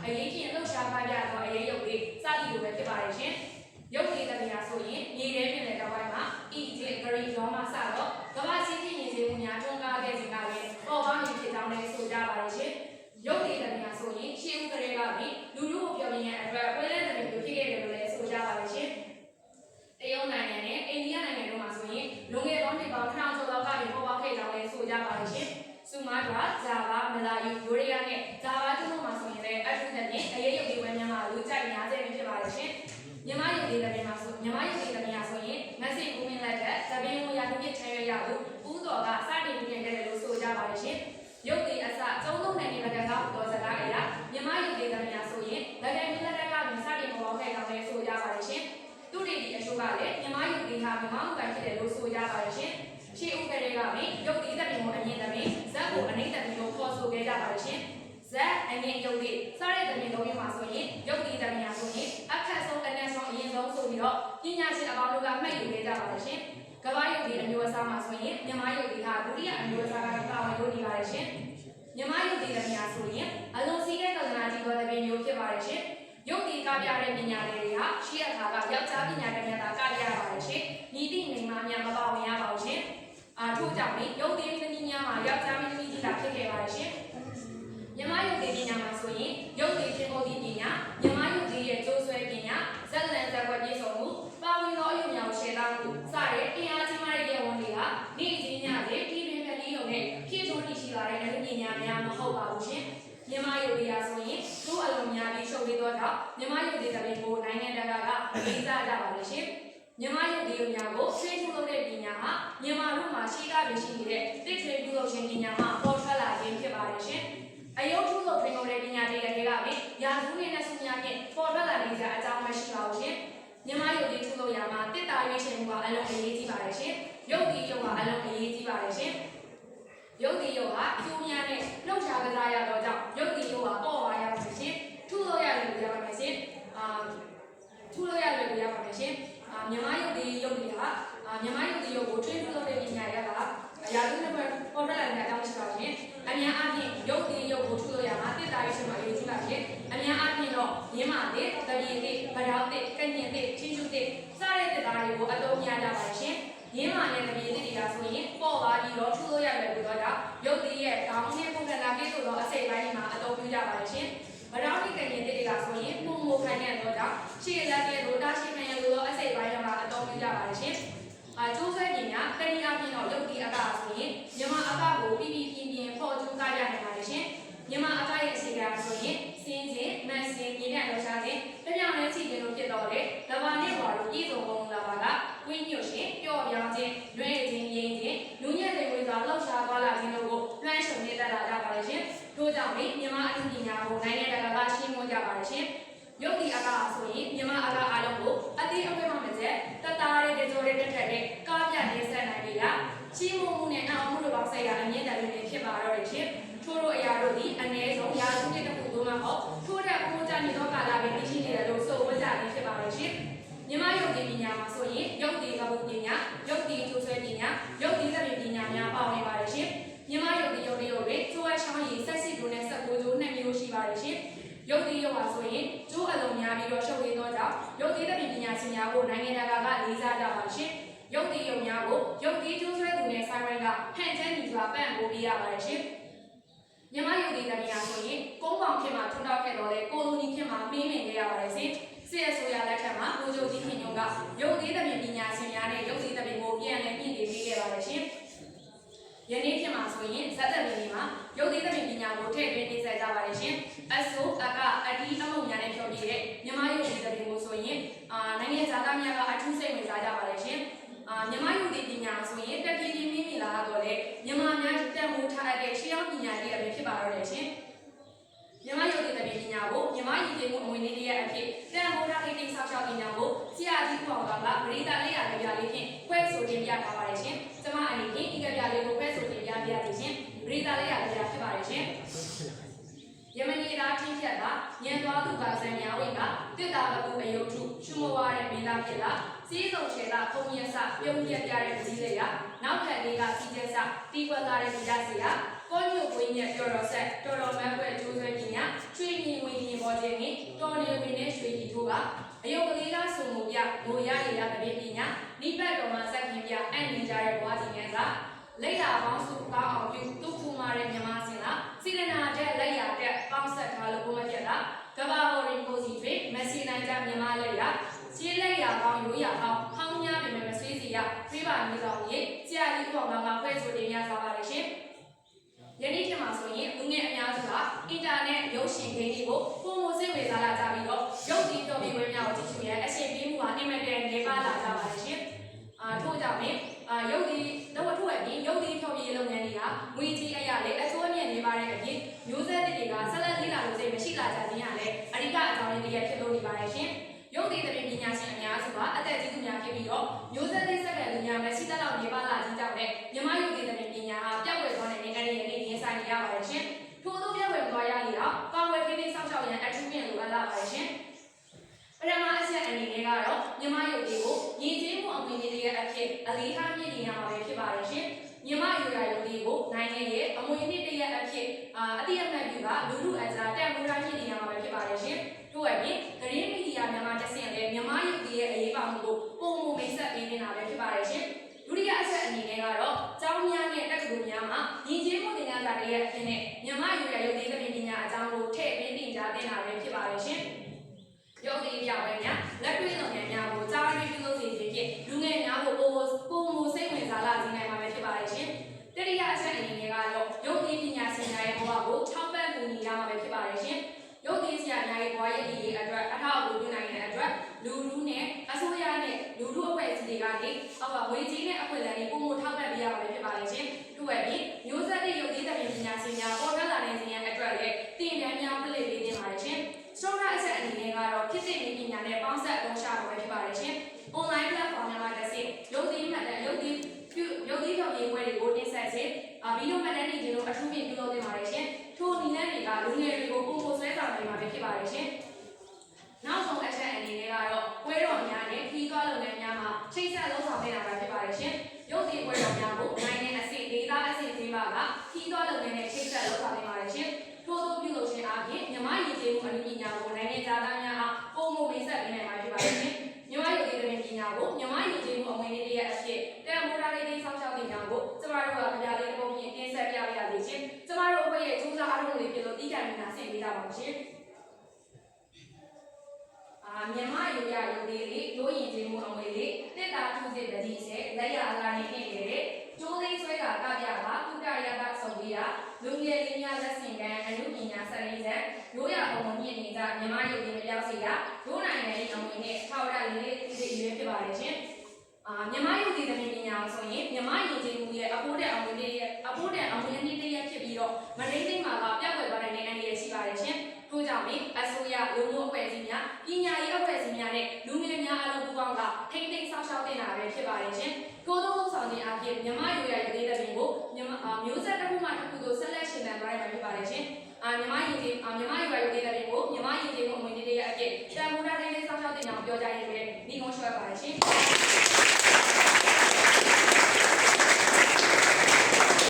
အရေးကြီးလှုပ်ရှားပါကြတော့အရေးရုပ်တွေစသည်လိုပဲဖြစ်ပါတယ်ရှင်ရုပ်သေးတမယာဆိုရင်မြေထဲပြင်တဲ့တစ်ဝိုင်းမှာဤကျေဂရီရောမှစတော့ကမ္ဘာစီးပြင်းရင်စေမှုများတွန်းကားခဲ့စဉ်ကလည်းပေါ်ပေါင်းရင်ဖြစ်ကြောင်းလည်းဆိုကြပါတယ်ရှင်ရုပ်သေးတမယာဆိုရင်ရှေးဦးကလေးကပြီးလူလူကိုပြောပြရတဲ့အတွက်ဝဲတဲ့တမယာကိုဖြစ်ခဲ့တယ်လို့လည်းဆိုကြပါတယ်ရှင်တရုတ်နိုင်ငံနဲ့အိန္ဒိယနိုင်ငံတို့မှာဆိုရင်လွန်ခဲ့သောနှစ်ပေါင်း1000ကျော်လောက်ကပေါ်ပေါက်ခဲ့ကြောင်းလည်းဆိုကြပါတယ်ရှင်စူမာတရာဂျာဗာမလာယူယိုရီးယားနဲ့ဂျာဗာကျွန်းတို့မှာဆိုရင်လည်းအထူးသဖြင့်အရေးရုပ်တွေဝဲများမှာလူကြိုက်များစေဖြစ်ပါတယ်ရှင်မြန်မာရုပ်တွေတမယာမှာဆိုမြန်မာရုပ်တွေတမယာဆိုရင်မက်ဆေ့ဦးမင်းလက်ထက်သပင်းဝရတုပြချဲရသူဦးတော်ကစတင်ပြင်ခဲ့တယ်လို့ဆိုကြပါတယ်ရှင်ရုပ်တွေအစသုံးလုံးနိုင်ငံကဟူသောစကားအရာမြန်မာရုပ်တွေတမယာဆိုရင်လက်ကန်မြလက်တက်ကပြင်စတင်ပေါ်ပေါက်ခဲ့ကြောင်းလည်းဆိုကြပါတယ်ရှင်သူတွေဒီအချို့ကလည်းမြန်မာရုပ်တွေဟာမြန်မာဥပ္ပိုင်ဖြစ်တယ်လို့ဆိုကြပါတယ်ရှင်ရှေးဥက္ကရေကပြီးရုပ်တည်တမင်ကိုအမြင့်တမင်ဇက်ကိုအနိမ့်တမင်ကိုခေါ်ဆိုခဲ့ကြပါတယ်ရှင်ဇက်အမြင့်ရုပ်တည်စတဲ့တမင်သုံးမျိုးမှာဆိုရင်ရုပ်တည်တမင်ဆိုရင်အခက်ဆုံးအနက်ဆုံးအရင်ဆုံးဆိုပြီးတော့ပညာရှင်အပေါင်းတို့ကမှတ်ယူခဲ့ကြပါတယ်ရှင်ကမ္ဘာရုပ်တည်အမျိုးအစားမှာဆိုရင်မြန်မာရုပ်တည်ဟာဒုတိယအမျိုးအစားကပါဝင်လို့နေပါတယ်ရှင်မြန်မာရုပ်တည်တမင်ဆိုရင်အလုံးစီးတဲ့ကလနာကြီးသောတမင်မျိုးဖြစ်ပါတယ်ရှင်ရုပ်တည်ကပြတဲ့ပညာတွေဟာရှေးအခါကယောက်ျားပညာတမင်သာကပြရပါတယ်ရှင်ဤသည့်မိန်းမများမပါဝင်ရပါဘူးရှင်ထို့ကြောင့်ရုပ်သေးသမီးများမှာယောက်ျားမင်းသမီးကြီးတာဖြစ်ခဲ့ပါတယ်ရှင်။မြန်မာရုပ်သေးပညာမှာဆိုရင်ရုပ်သေးချင်းပေါ်သည့်ပညာမြန်မာရုပ်သေးရဲ့ကျိုးဆွဲပညာဇက်လန်ဇက်ဝက်ပြေဆုံးမှုပါဝင်သောအယုံများကိုရှယ်သားမှုစတဲ့အင်အားကြီးမားတဲ့ရဲဝန်တွေကနေ့ချင်းညတွေတီးတွင်ဖက်လေးရုံနဲ့ဖြည့်ထိုးတည်ရှိလာတဲ့အမှုပညာများမဟုတ်ပါဘူးရှင်။မြန်မာရုပ်သေးရာဆိုရင်သူ့အလုံးများပြီးရှုပ်သေးသောကြောင့်မြန်မာရုပ်သေးတပင်ကိုနိုင်ငံတကာကလေးစားကြပါလိမ့်ရှင်။မြန်မာရုပ်သေးများကိုဆွေးနွေးလုပ်တဲ့ပညာဟာမြန်မာတို့မှာရှိကားပြီးရှိနေတဲ့တစ်ထွေပြုလုပ်ခြင်းပညာမှာပေါ်ထွက်လာခြင်းဖြစ်ပါတယ်ရှင်။အယုတ်ထုလုပ်ပြင်လုပ်တဲ့ပညာတွေကလည်းရာဇဝတ်နဲ့ဆုများဖြင့်ပေါ်ထွက်လာနေကြအကြောင်းမရှိပါဘူးရှင်။မြန်မာရုပ်သေးထုလုပ်ရာမှာတစ်တာရွေးရှင်ကအလုံးအရေးကြီးပါတယ်ရှင်။ရုပ်သေးရုပ်ကအလုံးအရေးကြီးပါတယ်ရှင်။ရုပ်သေးရုပ်ဟာကျိုးများနဲ့လှုပ်ရှားကစားရတော့ကြောင့်ရုပ်သေးရုပ်ဟာပေါ်ပါရပါမယ်ရှင်။ထုလုပ်ရတယ်လို့ရပါမယ်ရှင်။ထုလုပ်ရတယ်လို့ရပါမယ်ရှင်။မြန်မာရုပ်သေးရုပ်တွေဟာမြန်မာရုပ်သေးရုပ်ကိုထွေးထုလုပ်တဲ့ပညာရကအရာစုနှစ်ဖွဲ့ပေါ်ထွက်လာတဲ့အကြောင်းရှိပါရှင်။အများအားဖြင့်ရုပ်သေးရုပ်ကိုထုလုပ်ရမှာတစ်တာရွေးရှင်မှာအရေးကြီးပါရှင်။အများအားဖြင့်တော့ရင်းမာတဲ့တပြေတဲ့ဗရောင်းတဲ့ကညင်တဲ့ချင်းကျူးတဲ့စတဲ့တစ်တာတွေကိုအသုံးများကြပါရှင်။ရင်းမာနဲ့တပြေတဲ့တွေကဆိုရင်ပေါ်ပါပြီးတော့ထုလို့ရတယ်လို့တော့ရုပ်သေးရဲ့ခေါင်းနဲ့ပုံစံလာပြည့်စုံသောအစိတ်ပိုင်းမှာအသုံးပြုကြပါရှင်။ဗရောင်းတဲ့ကညင်တဲ့တွေကဆိုရင်ပုံမိုခံတဲ့တော့ကြောင့်ရှေ့လက်တဲ့ရိုတာရှိမှန်ရလို့အစိတ်ပိုင်းမှာအသုံးပြုကြပါရှင်။ကျိုးဆွဲပညာတနည်းအားဖြင့်တော့ရုပ်တည်အကဆိုရင်မြန်မာအကကိုပြပြပြင်းပြင်းဖော်ကျူးကားရနိုင်ပါတယ်ရှင်။မြန်မာအကရဲ့အခြေခံဆိုရင်စင်းစင်မန်စင်မြေနဲ့လှရှားခြင်းတပြောင်းလဲချီခြင်းတို့ဖြစ်တော့လေလဘာနဲ့ဝါတို့ပြည်စုံပုံလာပါကဝင်းညွတ်ရှင်ပျော့ပြောင်းခြင်းလွဲခြင်းရင်းခြင်းလူညက်တွေဝေသာလှောက်ရှားသွားလာခြင်းတို့ကိုလွှမ်းခြုံနေတတ်လာကြပါတယ်ရှင်။ထို့ကြောင့်မြန်မာအမှုပညာကိုနိုင်ငံတကာကရှင်းမွှကြပါတယ်ရှင်။ရုပ်တည်အကဆိုရင်မြန်မာအကအားလုံးကိုအသေးအဝေးမှမကျက်တသားရဲတဲ့ကြိုးရဲတက်တဲ့ကားပြနေဆက်နိုင်ပြီလားချီးမွမ်းမှုနဲ့အောင်မှုတို့ပေါင်းဆက်ရအမြင့်တန်တွေဖြစ်ပါတော့တယ်ရှင်ထို့တို့အရာတို့ဒီအနည်းဆုံးရာစုနှစ်တစ်ခုသို့မဟုတ်ထို့တဲ့ဘုံကြနေသောကာလပဲရှိနေတယ်လို့ဆိုဝတ်ကြပြီးဖြစ်ပါတော့ရှင်မြန်မာရုပ်တည်ပညာမှာဆိုရင်ရုပ်တည်ကပုပညာရုပ်တည်ကျိုးဆွဲပညာရုပ်တည်သတိပညာများပါဝင်ပါတယ်ရှင်မြန်မာရုပ်တည်တွေကျိုးဝဲချောင်းရည်ဆက်စစ်တို့နဲ့ဆက်ကိုကျိုးနှစ်မျိုးရှိပါတယ်ရှင်ရုပ်တည်ရုပ်ပါဆိုရင်ကျိုးအလုံးများပြီးတော့ရှုပ်ရသောကြောင့်ရုပ်တည်သတိပညာရှင်များကိုနိုင်ငံတကာကလေးစားကြပါရှင်ရုပ်တည်ရုပ်များကိုရုပ်တည်ကျိုးဆွဲသူနဲ့ဆိုင်ဝိုင်းကဟန်ချမ်းညီစွာပံ့ပိုးပေးရပါတယ်ရှင်မြန်မာရုပ်တည်သမားဆိုရင်ကုန်းပေါင်ဖြစ်မှာထွန်းတောက်ခဲ့တော့လေကိုလိုနီဖြစ်မှာပေးမြင်ခဲ့ရပါတယ်ရှင်စစ်အစိုးရလက်ထက်မှာကိုချုပ်ကြီးခင်ညုံကရုပ်တည်သမားပညာရှင်များနဲ့ရုပ်တည်သမားကိုပြန်လည်မြင့်တင်ပေးခဲ့ပါတယ်ရှင်ယနေ့ဖြစ်မှာဆိုရင်ဇက်သက်ပင်ဒီမှာရုပ်တည်သမားပညာကိုထည့်သွင်းနေဆက်ကြပါတယ်ရှင်အဆိုအကအတီးအမုံများနဲ့ဖြောပြတဲ့မြန်မာရုပ်တည်သမားကိုဆိုရင်နိုင်ငံခြားသားများကအထူးစိတ်ဝင်စားကြပါတယ်ရှင်မြန်မာရုပ်တည်ပညာဆိုရင်တက်ပြေးပြေးမိလာတော့လေမြန်မာများတက်မှုထားတဲ့ရှေးအောင်ပညာတွေပဲဖြစ်ပါတော့တယ်ရှင်မြန်မာရုပ်တည်ပညာကိုမြန်မာရည်တည်မှုအဝင်လေးရဲ့အဖြစ်တက်မှုထားတဲ့ဆောက်ရှောက်ပညာကိုဆရာကြီးပေါအောင်ကပရိသတ်လေးရတဲ့ပြလေးဖြင့်ခွဲဆိုတင်ပြထားပါတယ်ရှင်ကျမအနေနဲ့ဒီကပြလေးကိုခွဲဆိုတင်ပြပြရရှင်ပရိသတ်လေးရတဲ့ပြဖြစ်ပါတယ်ရှင်ယမနီသားချင်းဖြတ်တာညံသွားသူကဇံများဝိကတစ်တာကပူအယုတ်ထုရှုမဝါတဲ့မင်းသားဖြစ်လာစီးစုံချေတာခုံရစပြုံးပြပြတဲ့ပစည်းလေးကနောက်ထပ်လေးကစီးကျက်စတီးကွက်လာတဲ့မိသားစုကကောညုတ်ဝင်းရဲ့ပြောတော်ဆက်တော်တော်မက်ွက်ကျိုးဆွဲပညာ ရွှေမြင်ဝင်မြင်ပေါ်ခြင်းနဲ့တော်နေဝင်နဲ့ရွှေကြီးတို့ကအယုတ်ကလေးကဆုံမှုပြငိုရရရတည်းပညာနိဗ္ဗာန်တော်မှာစက်ခင်ပြအံ့နေကြတဲ့ဘဝကြီးငယ်စားလက်ရာပေါင်းစုကောင်းအောင်ပြုတုဖူမာတဲ့မြမစင်လားစေရနာတဲ့လက်ရာတဲ့ပေါင်းဆက်ထားလို့ဘုမပြတ်တာကဘာဟော်ရင်ကိုစီတွေမစီနိုင်ကြမြမလက်ရာရှင်းလက်ရာကောင်းရိုးရာကောင်းဟောင်းများပြင်မဲ့မဆွေးစီရပြေးပါနေဆောင်ရေဆရာကြီးကောင်ကဖွဲ့ဆိုတင်ရစားပါလေရှင်ယနေ့ထင်မှာဆိုရင်လူငယ်အများစုကအင်တာနက်ရုပ်ရှင်ဂိမ်းတွေကိုပုံမစိတ်ဝင်စားလာကြပြီးတော့ရုပ်တည်တော်ပြီးဝဲများကိုကြည့်ရှုရအရှင်ပြေးမှုကနေမဲ့တဲ့နေပါလာကြပါလေရှင်ထို့ကြောင့်ရုပ်တည်တော့ထို့အပြင်ရုပ်တည်တော်ပြီးလုပ်ငန်းတွေကငွေကြီးအရာလေအချိုးအမြင့်နေပါတဲ့အပြင်မျိုးဆက်တွေကဆက်လက်လေးလာလို့စိတ်မရှိလာကြခြင်းရလေအဓိကအကြောင်းရင်းတွေဖြစ်လို့နေပါလေရှင်ရုပ်တည်တဲ့ပညာရှင်အများစုကအသက်ကြီးသူများဖြစ်ပြီးတော့မျိုးဆက်လေးစက္ကန့်လူများမရှိတဲ့လောက်နေပါလာခြင်းကြောင့်လည်းမြမရုပ်တည်တဲ့ပညာဟာပြောက်ွယ်သွားတဲ့အနေနဲ့ရင်ဆိုင်နေရပါတယ်ရှင်ထို့သောပြောက်ွယ်သွားရလေတော့ကောင်းဝယ်ခင်းလေးစောင့်ရှောက်ရန်အထူးမြင့်လိုအပ်လာပါတယ်ရှင်ပထမအချက်အနေနဲ့ကတော့မြမရုပ်တည်ကိုရည်ကြီးမှုအဝင်ကြီးရဲ့အဖြစ်အလေးထားမြင့်နေရမှာပဲဖြစ်ပါတယ်ရှင်မြမရုပ်ရရုပ်တည်ကိုနိုင်ငံရဲ့အမွေအနှစ်တရက်အဖြစ်အတိအမှန်ပြုကလူလူအကြားတက်မှုရမြင့်နေရမှာပဲဖြစ်ပါတယ်ရှင်တို့အပြင်ဂရင်းမီဒီယာမြန်မာတက်ဆင်လည်းမြမရုပ်တည်ရဲ့အရေးပါမှုကိုပုံမမိတ်ဆက်ပေးနေတာပဲဖြစ်ပါတယ်ရှင်ဒုတိယအချက်အနေနဲ့ကတော့ကျောင်းများနဲ့တက္ကသိုလ်များမှာရည်ကြီးမှုသင်ကြားစာတွေရဲ့အဖြစ်နဲ့မြမရုပ်ရရုပ်တည်တဲ့ပညာအကြောင်းကိုထည့်ပေးသင်ကြားသင်တာပဲဖြစ်ပါတယ်ရှင်ရုပ်တည်ပြပွဲများလက်တွေ့လုပ်ငန်းများကိုကြားရည်ပြုလုပ်စေခြင်းဖြင့်လူငယ်များကိုပုံမစိတ်ဝင်စားလာစေနိုင်မှာပဲဖြစ်ပါတယ်ရှင်တတိယအချက်အနေနဲ့ကတော့ရုပ်တည်ပညာရှင်များရဲ့ဘဝကိုထောက်ပံ့ကူညီရမှာပဲဖြစ်ပါတယ်ရှင်ရုပ်တည်ဆရာများရဲ့ဘဝရဲ့အရေးအတွက်အထောက်အကူပြုနိုင်တဲ့အတွက်လူလူနဲ့အစိုးရနဲ့လူလူအဖွဲ့အစည်းတွေကနေငွေကြီးနဲ့အဖွဲ့အစည်းတွေပုံမထောက်ပံ့ပေးရမှာပဲဖြစ်ပါတယ်ရှင်တို့ရဲ့ပြီးမျိုးဆက်တဲ့ရုပ်တည်တဲ့ပညာရှင်များပေါ်ထွက်လာတဲ့ဇာတ်အတွက်လည်းသင်တန်းများပြည့်ပေးနေပါတယ်ရှင်စောရအချက်အနေနဲ့ကတော့ဖြစ်တဲ့ပညာနဲ့ပေါင်းစပ်အသုံးချမှာပဲဖြစ်ပါတယ်ရှင် online platform များမှာတစ်ဆင့်ရုပ်တည်မှတ်တမ်းရုပ်တည်ပြောင်းရေးပွဲတွေကိုတင်ဆက်ခြင်းဗီဒီယိုမှတ်တမ်းတွေကျွန်တော်အထူးဖြင့်ပြုလုပ်နေပါတယ်ရှင်ထိုနည်းလမ်းတွေကလူငယ်တွေကိုပုံပုံဆွဲဆောင်နေမှာပဲဖြစ်ပါတယ်ရှင်နောက်ဆုံးအချက်အနေနဲ့ကတော့ပွဲတော်များနဲ့ခီးသွွားလုပ်ငန်းများမှာချိတ်ဆက်လုပ်ဆောင်နေတာပဲဖြစ်ပါတယ်ရှင်ရုပ်တည်ပွဲတော်များကိုနိုင်ငံအဆင့်ဒေသအဆင့်ကျေးပါကခီးသွွားလုပ်ငန်းနဲ့ချိတ်ဆက်လုပ်ဆောင်နေပါတယ်ရှင်ထို့သောပြုလုပ်ခြင်းအပြင်မြမရည်ကျေးမှုအမှုပညာကိုနိုင်ငံသားများအားပုံမမိတ်ဆက်ပေးနိုင်မှာဖြစ်ပါတယ်ရှင်မြမရုပ်တည်တဲ့ပညာကိုမြမရည်ကျေးမှုအဝင်လေးရဲ့အဖြစ်တန်ဖိုးထားလေးတွေစောင့်ရှောက်နေကြကိုကျမတို့ကကြားလေးတစ်ပုံပြင်တင်ဆက်ပြရစေရှင်ကျမတို့အဖွဲ့ရဲ့စူးစမ်းအားထုတ်မှုတွေဖြစ်လို့တိကျနေတာဆင့်ပေးကြပါရှင်မြန်မာရုပ်ရရုပ်လေးလေးရိုးရင်ကျေးမှုအမွေလေးတက်တာထုစစ်တတိဆက်လက်ရအလားနေနေလေကျိုးလေးဆွဲတာကပြပါကုတရတာဆုံပြီးတာလူငယ်လေးများလက်ဆင့်ကမ်းအမှုပညာစရိတ်ဆက်ရိုးရပုံမြင့်နေတာမြန်မာရုပ်လေးမပြောက်စီတာဒိုးနိုင်ငံရဲ့အမွေနဲ့ထောက်ရလေးလေးသိသိရွေးဖြစ်ပါတယ်ရှင်မြန်မာရုပ်တည်တဲ့ပညာဆိုရင်မြန်မာယဉ်ကျေးမှုရဲ့အဖို့တဲ့အမွေလေးရဲ့အဖို့တဲ့အမွေလေးတစ်ရက်ဖြစ်ပြီးတော့မတိတ်သိမ်းမှာကပြောက်ွယ်သွားတဲ့အန္တရာယ်ရှိပါတယ်ရှင်ထို့ကြောင့်အစိုးရလူမှုအဖွဲ့အစည်းများပညာရေးအဖွဲ့အစည်းများနဲ့လူငယ်များအလုပ်ပူးပေါင်းကထိမ့်သိမ်းဆောက်ရှောက်တင်တာပဲဖြစ်ပါတယ်ရှင်ထို့သောဆောင်ခြင်းအပြင်မြန်မာရုပ်ရရုပ်တည်တဲ့ပင်ကိုမျိုးဆက်တစ်ခုမှတစ်ခုသို့ဆက်လက်ရှင်သန်သွားရမှာဖြစ်ပါတယ်ရှင်မြန်မာယဉ်ကျေးမြန်မာရုပ်ရရုပ်တည်တဲ့ပင်ကိုမြန်မာယဉ်